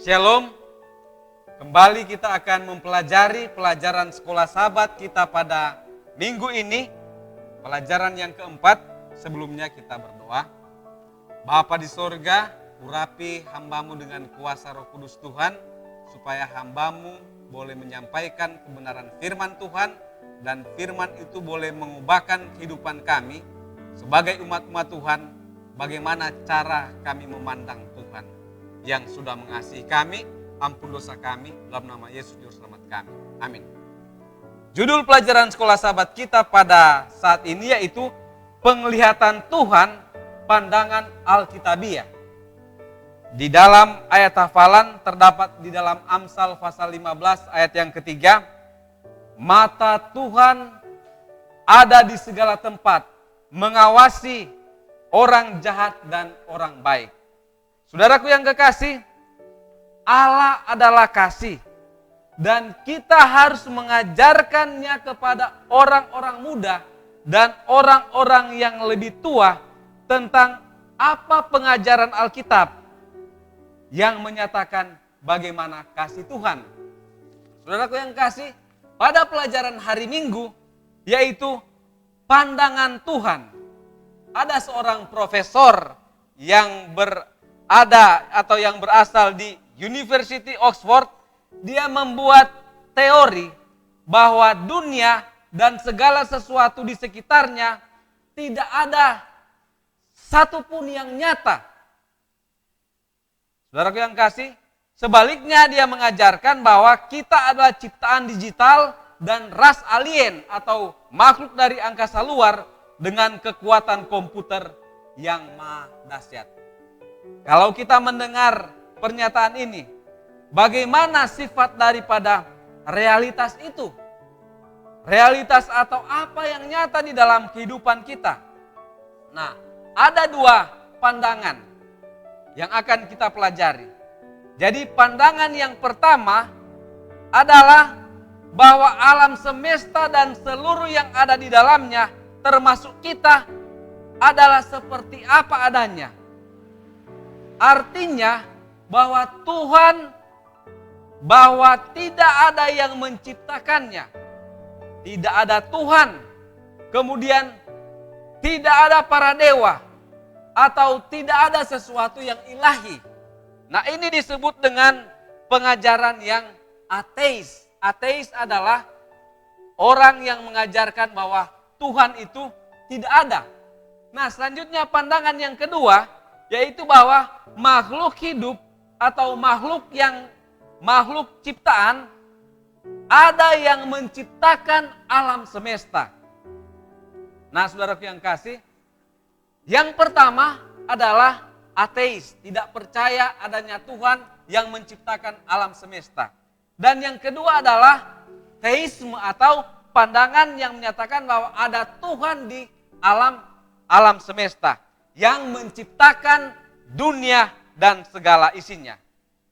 Shalom, kembali kita akan mempelajari pelajaran sekolah sahabat kita pada minggu ini. Pelajaran yang keempat, sebelumnya kita berdoa. Bapa di sorga, urapi hambamu dengan kuasa Roh Kudus Tuhan, supaya hambamu boleh menyampaikan kebenaran firman Tuhan, dan firman itu boleh mengubahkan kehidupan kami sebagai umat-umat Tuhan, bagaimana cara kami memandang Tuhan yang sudah mengasihi kami, ampun dosa kami, dalam nama Yesus Juru Selamat kami. Amin. Judul pelajaran sekolah sahabat kita pada saat ini yaitu penglihatan Tuhan, pandangan Alkitabiah. Di dalam ayat hafalan terdapat di dalam Amsal pasal 15 ayat yang ketiga, mata Tuhan ada di segala tempat, mengawasi orang jahat dan orang baik. Saudaraku yang kekasih, Allah adalah kasih dan kita harus mengajarkannya kepada orang-orang muda dan orang-orang yang lebih tua tentang apa pengajaran Alkitab yang menyatakan bagaimana kasih Tuhan. Saudaraku yang kasih, pada pelajaran hari Minggu yaitu pandangan Tuhan, ada seorang profesor yang berasal di University Oxford. Dia membuat teori bahwa dunia dan segala sesuatu di sekitarnya tidak ada satupun yang nyata. Saudaraku yang kasih, sebaliknya dia mengajarkan bahwa kita adalah ciptaan digital dan ras alien atau makhluk dari angkasa luar dengan kekuatan komputer yang maha dahsyat. Kalau kita mendengar pernyataan ini, bagaimana sifat daripada realitas itu? Realitas atau apa yang nyata di dalam kehidupan kita? Nah, ada dua pandangan yang akan kita pelajari. Jadi pandangan yang pertama adalah bahwa alam semesta dan seluruh yang ada di dalamnya, termasuk kita, adalah seperti apa adanya. Artinya bahwa tidak ada yang menciptakannya. Tidak ada Tuhan. Kemudian tidak ada para dewa atau tidak ada sesuatu yang ilahi. Nah, ini disebut dengan pengajaran yang ateis. Ateis adalah orang yang mengajarkan bahwa Tuhan itu tidak ada. Nah, selanjutnya pandangan yang kedua yaitu bahwa makhluk hidup atau makhluk ciptaan ada yang menciptakan alam semesta. Nah, saudaraku yang kasih, yang pertama adalah ateis, tidak percaya adanya Tuhan yang menciptakan alam semesta. Dan yang kedua adalah teisme atau pandangan yang menyatakan bahwa ada Tuhan di alam semesta yang menciptakan dunia dan segala isinya.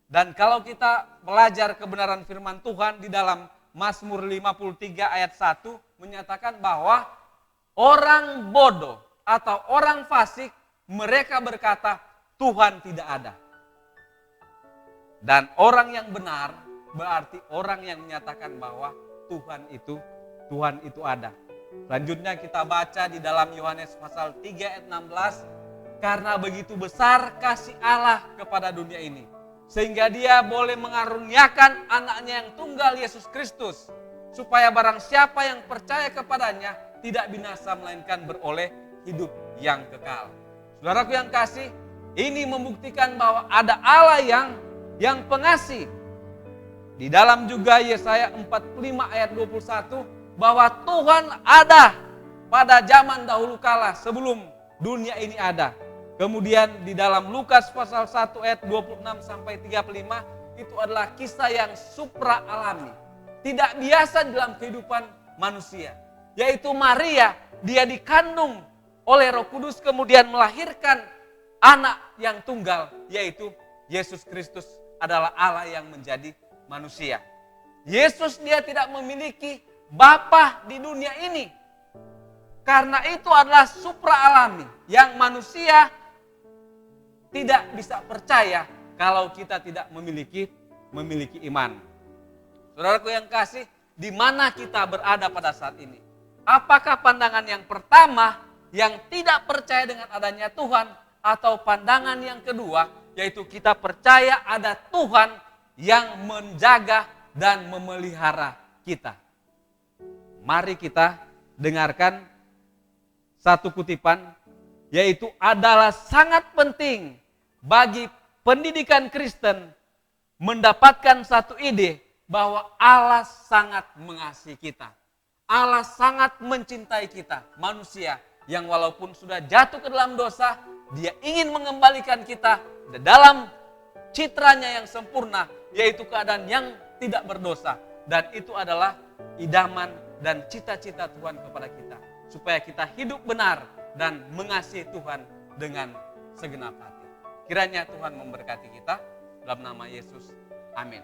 Dan kalau kita belajar kebenaran firman Tuhan di dalam Mazmur 53 ayat 1 menyatakan bahwa orang bodoh atau orang fasik mereka berkata Tuhan tidak ada. Dan orang yang benar berarti orang yang menyatakan bahwa Tuhan itu ada. Selanjutnya kita baca di dalam Yohanes pasal 3 ayat 16, karena begitu besar kasih Allah kepada dunia ini, sehingga dia boleh mengaruniakan anaknya yang tunggal Yesus Kristus, supaya barang siapa yang percaya kepadanya tidak binasa melainkan beroleh hidup yang kekal. Saudaraku yang kasih, ini membuktikan bahwa ada Allah yang pengasih. Di dalam juga Yesaya 45 ayat 21, bahwa Tuhan ada pada zaman dahulu kala sebelum dunia ini ada. Kemudian di dalam Lukas pasal 1 ayat 26 sampai 35 itu adalah kisah yang supra alami. Tidak biasa dalam kehidupan manusia. Yaitu Maria, dia dikandung oleh Roh Kudus kemudian melahirkan anak yang tunggal, yaitu Yesus Kristus adalah Allah yang menjadi manusia. Yesus dia tidak memiliki bapa di dunia ini. Karena itu adalah supra alami yang manusia tidak bisa percaya kalau kita tidak memiliki iman. Saudaraku yang kasih, di mana kita berada pada saat ini? Apakah pandangan yang pertama yang tidak percaya dengan adanya Tuhan, atau pandangan yang kedua yaitu kita percaya ada Tuhan yang menjaga dan memelihara kita? Mari kita dengarkan satu kutipan, yaitu adalah sangat penting bagi pendidikan Kristen mendapatkan satu ide bahwa Allah sangat mengasihi kita. Allah sangat mencintai kita, manusia yang walaupun sudah jatuh ke dalam dosa, Dia ingin mengembalikan kita dalam citranya yang sempurna, yaitu keadaan yang tidak berdosa. Dan itu adalah idaman dan cita-cita Tuhan kepada kita, supaya kita hidup benar dan mengasihi Tuhan dengan segenap hati. Kiranya Tuhan memberkati kita dalam nama Yesus. Amin.